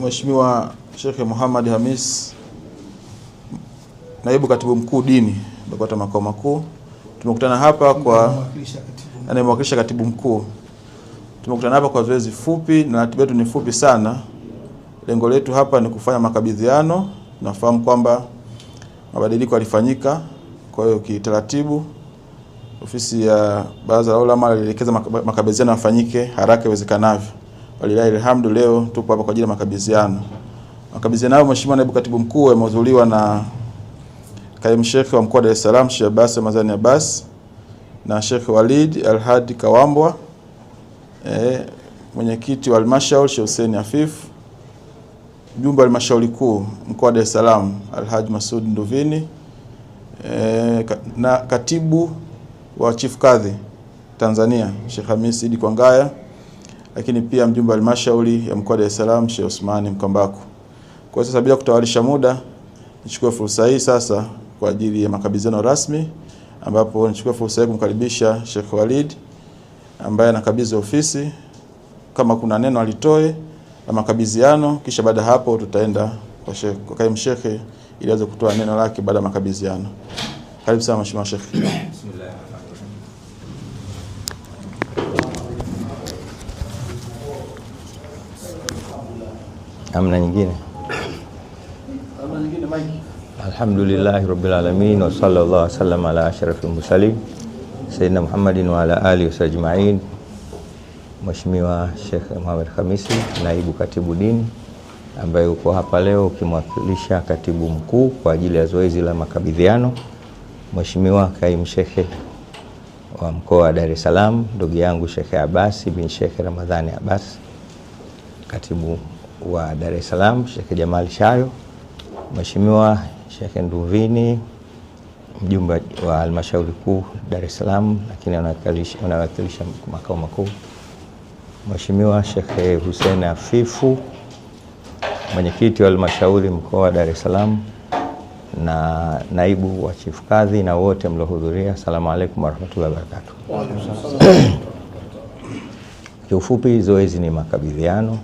Mheshimiwa Sheikh Muhammad Hamis, naibu katibu mkuu dini BAKWATA makao makuu. Tumekutana hapa kwa anayemwakilisha katibu mkuu. Tumekutana hapa kwa zoezi fupi na ratiba yetu ni fupi sana. Lengo letu hapa ni kufanya makabidhiano. Nafahamu kwamba mabadiliko yalifanyika, kwa hiyo kitaratibu ofisi ya Baraza la Ulama ilielekeza makabidhiano yafanyike haraka iwezekanavyo. Walilahi alhamdu, leo tupo hapa kwa ajili ya makabidhiano. Makabidhiano hayo Mheshimiwa Naibu Katibu Mkuu yamehudhuriwa na Kaimu Sheikh wa Mkoa wa Dar es Salaam Sheikh Abbas Ramadhani Abbas na Sheikh Walid Al-Hadi Kawambwa, mwenyekiti wa Halmashauri Sheikh Hussein Afif, mjumbe wa Halmashauri Kuu Mkoa wa Dar es Salaam Alhaji Masud Nduvini, na katibu wa Chief Kadhi Tanzania Sheikh Hamis Idi Kwangaya, lakini pia mjumbe wa Halmashauri ya Mkoa wa Dar es Salaam Sheikh Osmani Mkambaku. Kwa sasa bila kutawalisha muda, nichukue fursa hii sasa kwa ajili ya makabidhiano rasmi, ambapo nichukue fursa hii kumkaribisha Sheikh Walid ambaye anakabidhi ofisi, kama kuna neno alitoe la makabidhiano, kisha baada hapo tutaenda kwa Kaimu Sheikh ili aweze kutoa neno lake baada ya makabidhiano. Karibu sana Mheshimiwa Sheikh. Bismillah. Amna nyingine. Alhamdulillahi rabbil alamin wa sallallahu alaihi wasallam ala ashrafil mursalin sayyidina Muhammadin wa ala alihi wasajma'in. Mheshimiwa Sheikh Muhammad Hamisi, naibu katibu dini, ambaye uko hapa leo ukimwakilisha katibu mkuu kwa ajili ya zoezi la makabidhiano. Mheshimiwa Kaimu Sheikh wa Mkoa wa Dar es Salaam, ndugu yangu Sheikh Abbas bin Sheikh Ramadhani Abbas, katibu wa Dar es Salaam Sheikh Jamal Shayo, Mheshimiwa Sheikh Nduvini, mjumbe wa Halmashauri Kuu Dar es Salaam lakini anawakilisha makao makuu, Mheshimiwa Sheikh Hussein Afifu, mwenyekiti wa Halmashauri Mkoa wa Dar es Salaam, na naibu wa Chief Kadhi na wote mlohudhuria. Asalamu alaykum warahmatullahi wabarakatuh. Kiufupi, zoezi ni makabidhiano.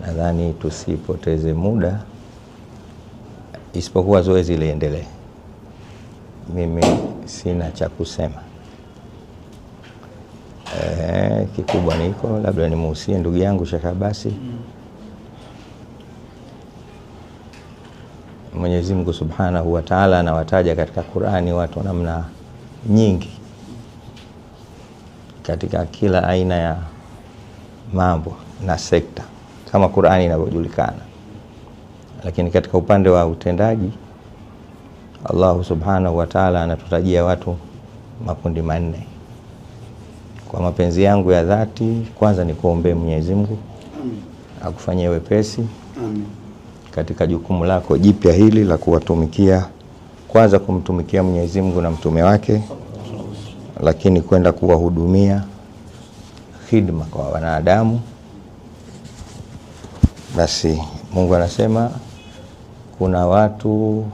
Nadhani tusipoteze muda, isipokuwa zoezi liendelee. Mimi sina cha kusema. Kikubwa niko labda nimuhusie ndugu yangu Sheikh Abbas. Mwenyezi Mungu Subhanahu wa Ta'ala anawataja katika Qur'ani watu namna nyingi katika kila aina ya mambo na sekta kama Qur'ani inavyojulikana, lakini katika upande wa utendaji Allah Subhanahu wa Ta'ala anatutajia watu makundi manne. Kwa mapenzi yangu ya dhati, kwanza ni kuombea Mwenyezi Mungu akufanyie wepesi katika jukumu lako jipya hili la kuwatumikia, kwanza kumtumikia Mwenyezi Mungu na mtume wake, lakini kwenda kuwahudumia khidma kwa wanadamu. Basi Mungu anasema kuna watu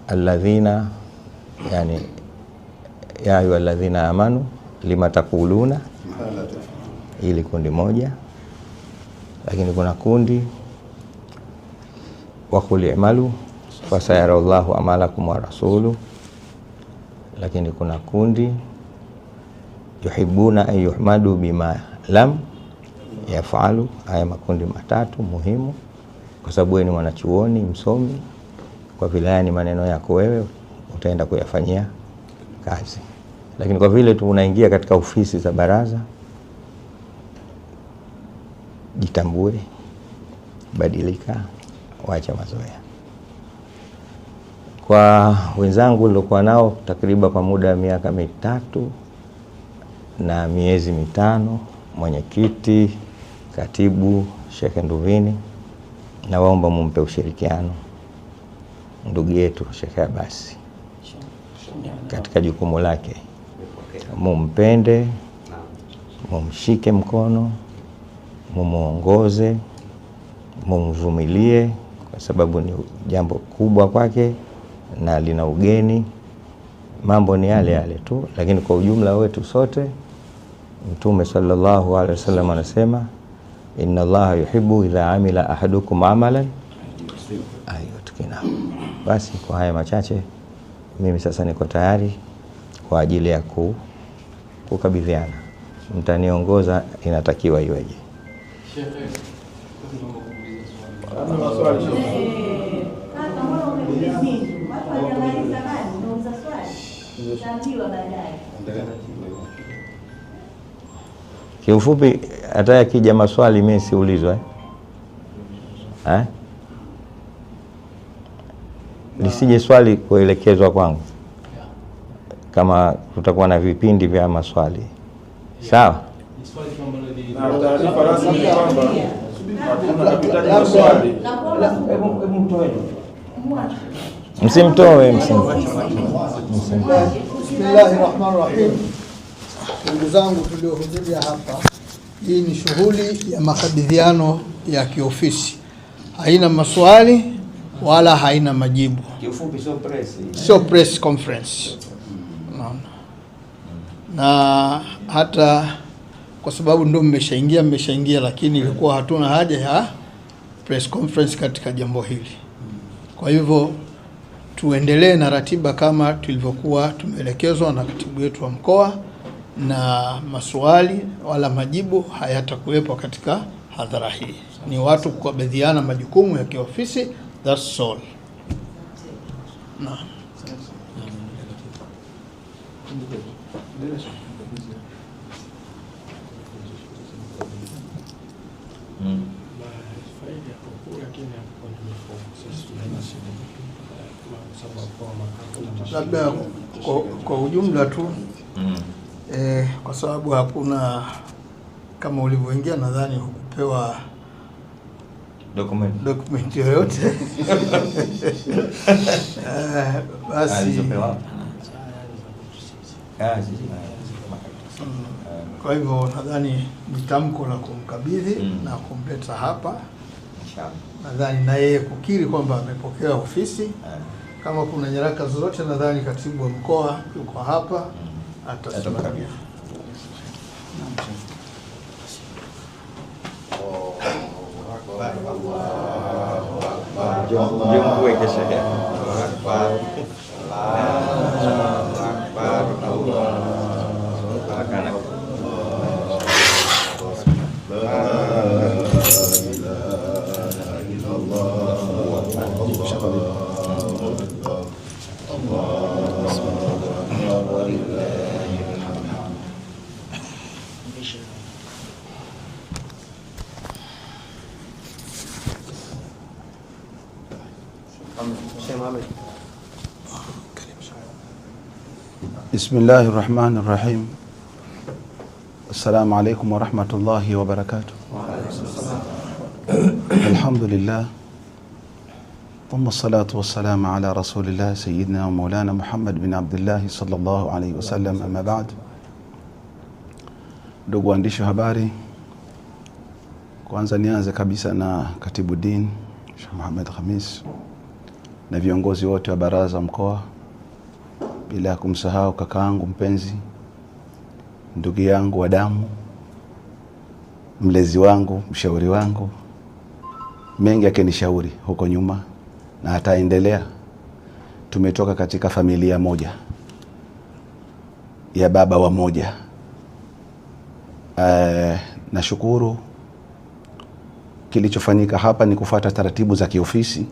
alladhina, yani ya ayu alladhina amanu lima taquluna, ili kundi moja. Lakini kuna kundi wa qul i'malu fasayara Allahu amalakum wa rasuluhu. Lakini kuna kundi yuhibbuna an yuhmadu bima lam yafalu. Haya makundi matatu muhimu, kwa sababu wewe ni mwanachuoni msomi, kwa vile ni maneno yako wewe utaenda kuyafanyia kazi. Lakini kwa vile tu unaingia katika ofisi za baraza, jitambue, badilika, wacha mazoea. Kwa wenzangu nilikuwa nao takriban kwa muda wa miaka 3 na miezi 5, mwenyekiti, katibu Sheikh Nduvini, na waomba mumpe ushirikiano ndugu yetu Sheikh Abbas katika jukumu lake. Mumpende, mumshike mkono, mumuongoze, mumvumilie, kwa sababu ni jambo kubwa kwake na lina ugeni. Mambo ni yale yale tu, lakini kwa ujumla wetu sote, Mtume sallallahu alaihi wasallam anasema inna Allaha yuhibbu idha amila ahadukum amalan ayutkina. Basi kwa haya machache mimi sasa niko tayari kwa ajili ya kukabidhiana. Mtaniongoza inatakiwa iweje? Kiufupi hata yakija maswali mimi siulizwa lisije swali kuelekezwa kwangu, kama tutakuwa na vipindi vya maswali. Sawa? Taarifa rasmi kwamba hakuna swali. Msimtoe. Bismillahirrahmanirrahim. Ndugu zangu tuliohudhuria hapa, hii ni shughuli ya makabidhiano ya kiofisi. Haina maswali wala haina majibu. Kiufupi Sio press conference. Na hata kwa sababu ndio mmeshaingia, lakini ilikuwa hatuna haja ya press conference katika jambo hili. Kwa hivyo tuendelee na ratiba kama tulivyokuwa tumeelekezwa na katibu wetu wa mkoa, na maswali wala majibu hayatakuwepo katika hadhara hii. Ni watu kukabidhiana majukumu ya kiofisi, that's all. Labda kwa ujumla tu kwa sababu hakuna, kama ulivyoingia nadhani hukupewa document yoyote basi kwa hivyo nadhani ni tamko la kumkabidhi na kumleta hapa, nadhani na yeye kukiri kwamba amepokea ofisi. Kama kuna nyaraka zozote nadhani katibu wa mkoa yuko hapa atasimamia. Bismillahir Rahmanir Rahim. Assalamu alaykum wa rahmatullahi wa barakatuh. Alhamdulillah. Thumma salatu wassalamu ala rasulillah sayyidina wa maulana Muhammad bin Abdullah sallallahu alayhi wasallam, amma ba'd. Ndugu waandishi wa habari, kwanza nianze kabisa na Katibu Din Sheikh Muhammad Khamis na viongozi wote wa baraza mkoa, bila kumsahau kakaangu mpenzi, ndugu yangu wa damu, mlezi wangu, mshauri wangu, mengi akinishauri huko nyuma na ataendelea. Tumetoka katika familia moja ya baba wa moja. Nashukuru kilichofanyika hapa ni kufuata taratibu za kiofisi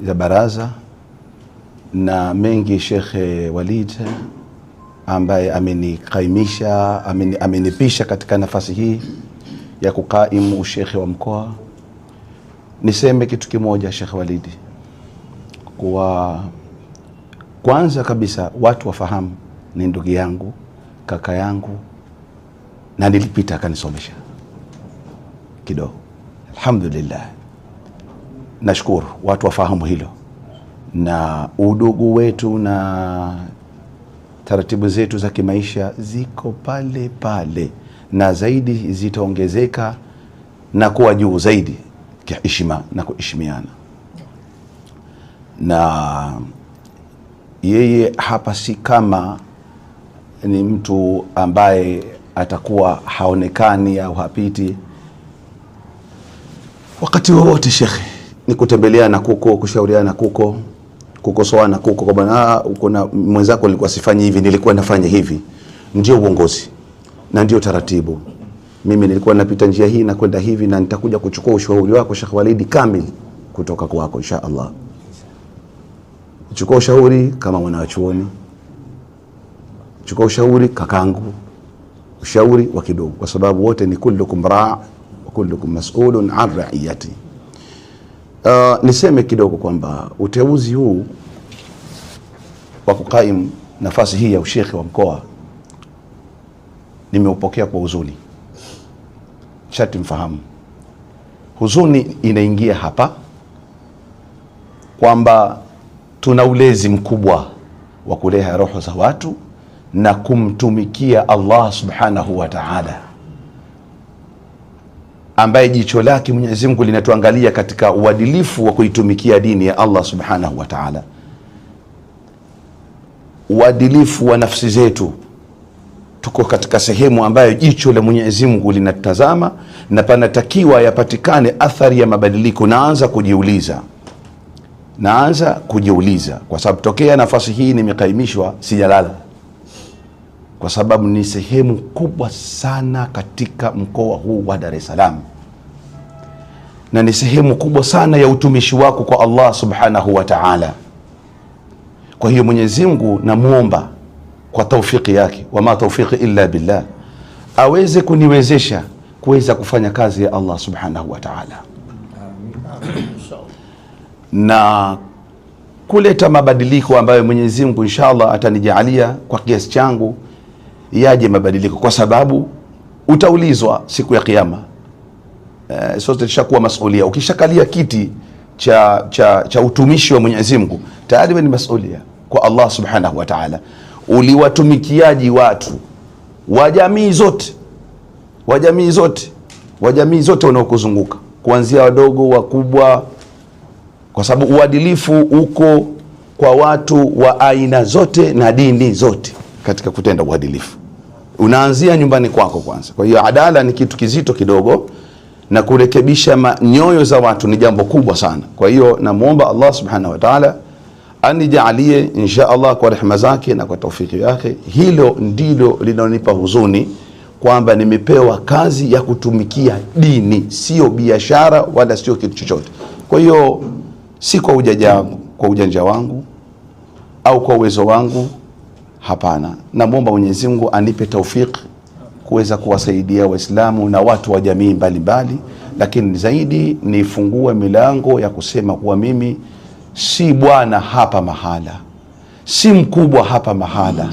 za baraza, na mengi Sheikh Walid ambaye amenikaimisha, amenipisha katika nafasi hii ya kukaimu ushekhe wa mkoa. Niseme kitu kimoja Sheikh Walid, kwa kwanza kabisa watu wafahamu ni ndugu yangu, kaka yangu, na nilipita akanisomesha kidogo. Alhamdulillah, nashukuru watu wafahamu hilo, na udugu wetu na taratibu zetu za kimaisha ziko pale pale, na zaidi zitaongezeka na kuwa juu zaidi kiheshima na kuheshimiana. Na yeye hapa si kama ni mtu ambaye atakuwa haonekani au hapiti, wakati wowote shekhe, ni kutembeleana kuko, kushauriana kuko, kukosoana kuko, kwa bwana kuna mwenzako nilikuwa sifanyi hivi, nilikuwa nafanya hivi. Ndio uongozi na ndio taratibu. Mimi nilikuwa napita njia hii na kwenda hivi, na nitakuja kuchukua ushauri wako Sheikh Walidi kamili kutoka kwako insha Allah. Chukua ushauri kama mwanachuoni, chukua ushauri kakangu, ushauri wa kidogo, kwa sababu wote ni kullukum raa wa kullukum mas'ulun an ra'iyati. Niseme kidogo kwamba uteuzi huu wa kukaim nafasi hii ya ushekhi wa mkoa nimeupokea kwa huzuni. Shati mfahamu, huzuni inaingia hapa kwamba tuna ulezi mkubwa wa kulea roho za watu na kumtumikia Allah subhanahu wa ta'ala, ambaye jicho lake Mwenyezi Mungu linatuangalia katika uadilifu wa kuitumikia dini ya Allah subhanahu wa ta'ala, uadilifu wa nafsi zetu. Tuko katika sehemu ambayo jicho la Mwenyezi Mungu linatazama na panatakiwa yapatikane athari ya mabadiliko. Naanza kujiuliza kwa sababu tokea nafasi hii nimekaimishwa sijalala, kwa sababu ni sehemu kubwa sana katika mkoa huu wa Dar es Salaam, na ni sehemu kubwa sana ya utumishi wako kwa Allah subhanahu wa ta'ala. Kwa hiyo Mwenyezi Mungu namuomba kwa taufiki yake, wama taufiki illa billah, aweze kuniwezesha kuweza kufanya kazi ya Allah subhanahu wa ta'ala, na kuleta mabadiliko ambayo Mwenyezi Mungu inshallah atanijalia kwa kiasi changu yaje mabadiliko, kwa sababu utaulizwa siku ya kiyama. Sote tushakuwa masulia. Ukishakalia kiti cha utumishi wa Mwenyezi Mungu, tayari wewe ni masulia kwa Allah subhanahu wa ta'ala. Uliwatumikiaji watu wa jamii zote wanaokuzunguka, kuanzia wadogo wakubwa, kwa sababu uadilifu uko kwa watu wa aina zote na dini zote. Katika kutenda uadilifu unaanzia nyumbani kwako kwanza. Kwa hiyo adala ni kitu kizito kidogo, na kurekebisha nyoyo za watu ni jambo kubwa sana. Kwa hiyo namuomba Allah subhanahu wa ta'ala anijalie insha Allah kwa rehema zake na kwa taufiki yake. Hilo ndilo linalonipa huzuni, kwamba nimepewa kazi ya kutumikia dini, sio biashara wala sio kitu chochote. Kwa hiyo si kwa ujanja wangu au kwa uwezo wangu, hapana. Namuomba Mwenyezi Mungu anipe taufiki kuweza kuwasaidia Waislamu na watu wa jamii mbalimbali, lakini zaidi nifungue milango ya kusema kuwa mimi si bwana hapa mahala, si mkubwa hapa mahala.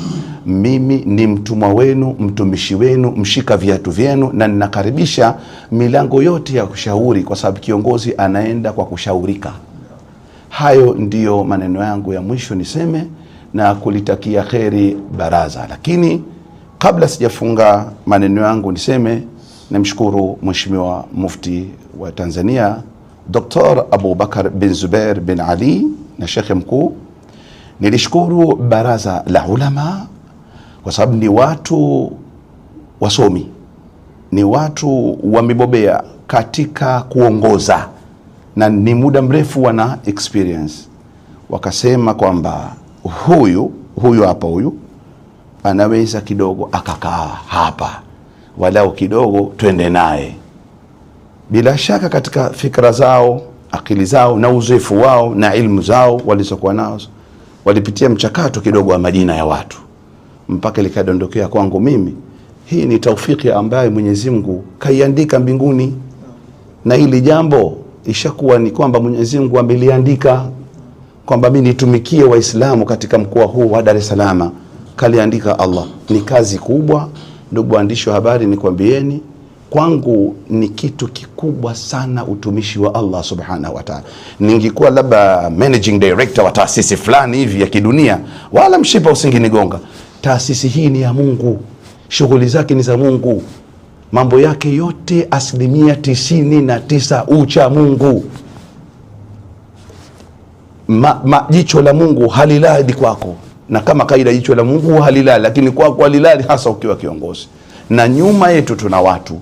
Mimi ni mtumwa wenu, mtumishi wenu, mshika viatu vyenu, na ninakaribisha milango yote ya kushauri, kwa sababu kiongozi anaenda kwa kushaurika. Hayo ndiyo maneno yangu ya mwisho niseme, na kulitakia kheri baraza. Lakini kabla sijafunga maneno yangu niseme, namshukuru Mheshimiwa Mufti wa Tanzania Dr. Abu Bakar bin Zubair bin Ali na Sheikh Mkuu. Nilishukuru baraza la ulama kwa sababu ni watu wasomi, ni watu wamebobea katika kuongoza na ni muda mrefu wana experience. Wakasema kwamba huyu anaweza kidogo akakaa hapa, walau kidogo twende naye. Bila shaka katika fikra zao, akili zao na uzoefu wao na ilmu zao walizokuwa nazo, walipitia mchakato kidogo wa majina ya watu mpaka likadondokea kwangu mimi. Hii ni taufiki ambayo Mwenyezi Mungu kaiandika mbinguni, na hili jambo ishakuwa ni kwamba Mwenyezi Mungu ameliandika kwamba mimi nitumikie Waislamu katika mkoa huu wa Dar es Salaam. Kaliandika Allah. Ni kazi kubwa, ndugu waandishi wa habari, nikwambieni, kwangu ni kitu kikubwa sana utumishi wa Allah subhanahu wa ta'ala. Ningekuwa labda managing director wa taasisi fulani hivi ya kidunia, wala mshipa usingenigonga. Taasisi hii ni ya Mungu, shughuli zake ni za Mungu, mambo yake yote 99% ucha Mungu. Jicho la Mungu halilali kwako, na kama jicho la Mungu halilali, lakini kwako halilali, hasa ukiwa kiongozi. Na nyuma yetu tuna watu